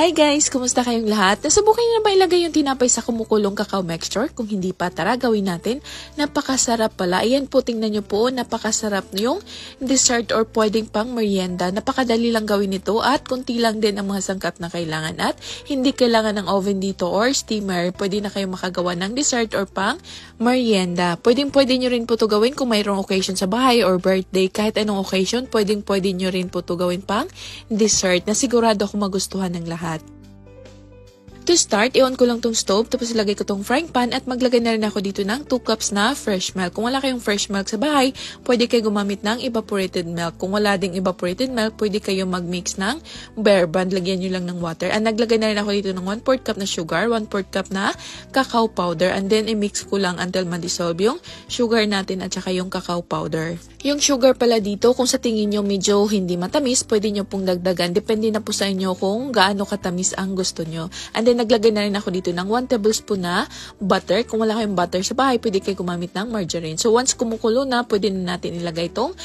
Hi guys! Kumusta kayong lahat? Nasubukan niyo na ba ilagay yung tinapay sa kumukulong cacao mixture? Kung hindi pa, tara gawin natin. Napakasarap pala. Ayan po, tingnan niyo po, napakasarap yung dessert or pwedeng pang merienda. Napakadali lang gawin ito at kunti lang din ang mga sangkap na kailangan at hindi kailangan ng oven dito or steamer. Pwede na kayo makagawa ng dessert or pang merienda. Pwede niyo rin po ito gawin kung mayroong occasion sa bahay or birthday. Kahit anong occasion, pwede niyo rin po ito gawin pang dessert na sigurado akong magustuhan ng lahat. To start, i-on ko lang tong stove, tapos ilagay ko tong frying pan at maglagay na rin ako dito ng 2 cups na fresh milk. Kung wala kayong fresh milk sa bahay, pwede kayo gumamit ng evaporated milk. Kung wala ding evaporated milk, pwede kayo mag-mix ng Bear Brand. Lagyan nyo lang ng water. And naglagay na rin ako dito ng 1/4 cup na sugar, 1/4 cup na cacao powder, and then i-mix ko lang until ma-dissolve yung sugar natin at saka yung cacao powder. Yung sugar pala dito, kung sa tingin nyo medyo hindi matamis, pwede nyo pong dagdagan. Depende na po sa inyo kung gaano katamis ang gusto nyo. And then naglagay na rin ako dito ng 1 tablespoon na butter. Kung wala kayong butter sa bahay, pwede kayo gumamit ng margarine. So once kumukulo na, pwede na natin ilagay itong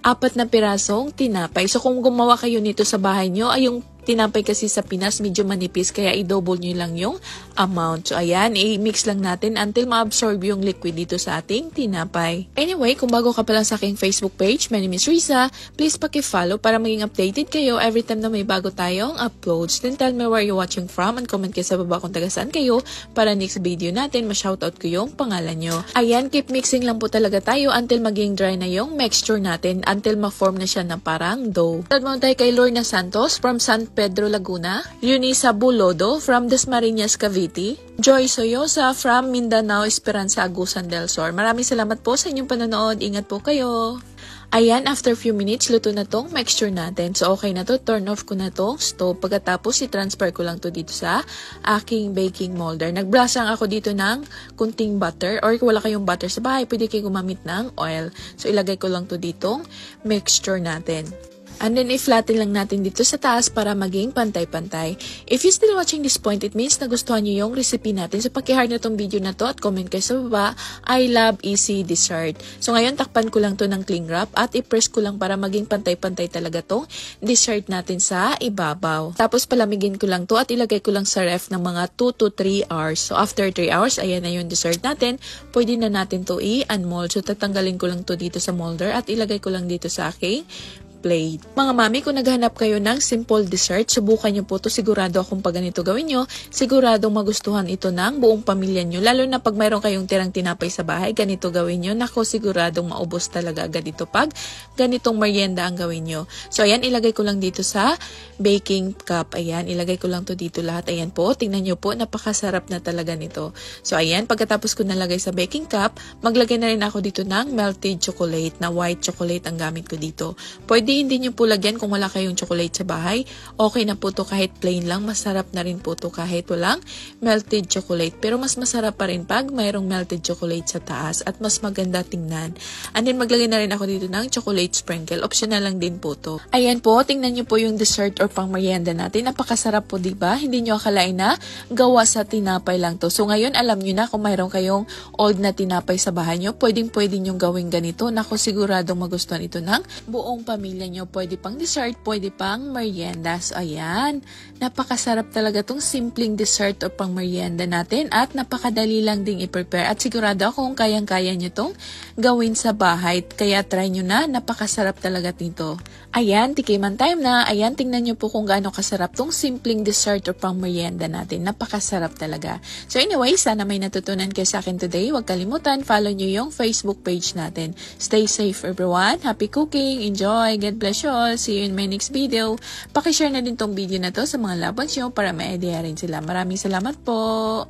4 na pirasong tinapay. So kung gumawa kayo nito sa bahay nyo, ay yung tinapay kasi sa Pinas medyo manipis, kaya i-double nyo lang yung amount. So ayan, i-mix lang natin until ma-absorb yung liquid dito sa ating tinapay. Anyway, kung bago ka pa lang sa aking Facebook page, my name is Riza, please paki-follow para maging updated kayo every time na may bago tayong uploads. Then tell me where you're watching from and comment kayo sa baba kung taga saan kayo para next video natin ma-shoutout ko yung pangalan nyo. Ayan, keep mixing lang po talaga tayo until maging dry na yung mixture natin, until ma-form na siya na parang dough. Tad mo tayo kay Lorna Santos from San Pedro, Laguna, Eunice Bulodo from Dasmariñas, Cavite, Joy Soyosa from Mindanao, Esperanza, Agusan del Sur. Maraming salamat po sa inyong panonood. Ingat po kayo. Ayan, after few minutes, luto na tong mixture natin. So, okay na to. Turn off ko na tong stove. Pagkatapos, i-transfer ko lang to dito sa aking baking molder. Nag-brush lang ako dito ng kunting butter. Or kung wala kayong butter sa bahay, pwede kayo gumamit ng oil. So, ilagay ko lang to ditong mixture natin. And then, i-flatten lang natin dito sa taas para maging pantay-pantay. If you're still watching this point, it means nagustuhan nyo yung recipe natin. So, paki-heart na tong video na to at comment kayo sa baba. I love easy dessert. So, ngayon, takpan ko lang to ng cling wrap at i-press ko lang para maging pantay-pantay talaga tong dessert natin sa ibabaw. Tapos, palamigin ko lang to at ilagay ko lang sa ref ng mga 2 to 3 hours. So, after 3 hours, ayan na yung dessert natin. Pwede na natin to i-unmold. So, tatanggalin ko lang to dito sa molder at ilagay ko lang dito sa aking plate. Mga mami, kung naghanap kayo ng simple dessert, subukan nyo po to. Sigurado akong pag ganito gawin nyo, siguradong magustuhan ito ng buong pamilya nyo. Lalo na pag mayroon kayong tirang tinapay sa bahay, ganito gawin nyo. Nako, siguradong maubos talaga agad ito pag ganitong merienda ang gawin nyo. So, ayan, ilagay ko lang dito sa baking cup. Ayan, ilagay ko lang to dito lahat. Ayan po, tingnan nyo po, napakasarap na talaga nito. So, ayan, pagkatapos ko nalagay sa baking cup, maglagay na rin ako dito ng melted chocolate na white chocolate ang gamit ko dito. Pwede hindi nyo po lagyan kung wala kayong chocolate sa bahay. Okay na po to kahit plain lang. Masarap na rin po to kahit walang melted chocolate. Pero mas masarap pa rin pag mayroong melted chocolate sa taas at mas maganda tingnan. And then maglagay na rin ako dito ng chocolate sprinkle. Optional lang din po to. Ayan po, tingnan nyo po yung dessert or pang merienda natin. Napakasarap po, diba? Hindi nyo akalain na gawa sa tinapay lang to. So ngayon, alam nyo na kung mayroong kayong old na tinapay sa bahay nyo, pwede nyo gawin ganito. Nako, siguradong magustuhan ito ng buong pamilya nyo. Pwede pang dessert, pwede pang merienda. So, ayan. Napakasarap talaga tong simpleng dessert o pang merienda natin at napakadali lang ding i-prepare at sigurado akong kayang-kaya nyo tong gawin sa bahay. Kaya try nyo na. Napakasarap talaga nito. Ayan, tikiman time na. Ayan, tingnan nyo po kung gaano kasarap tong simpleng dessert o pang merienda natin. Napakasarap talaga. So, anyway, sana may natutunan kayo sa akin today. Huwag kalimutan, follow nyo yung Facebook page natin. Stay safe, everyone. Happy cooking. Enjoy. God bless you all. See you in my next video. Pakishare na din tong video na to sa mga loved ones nyo para ma-idea rin sila. Maraming salamat po.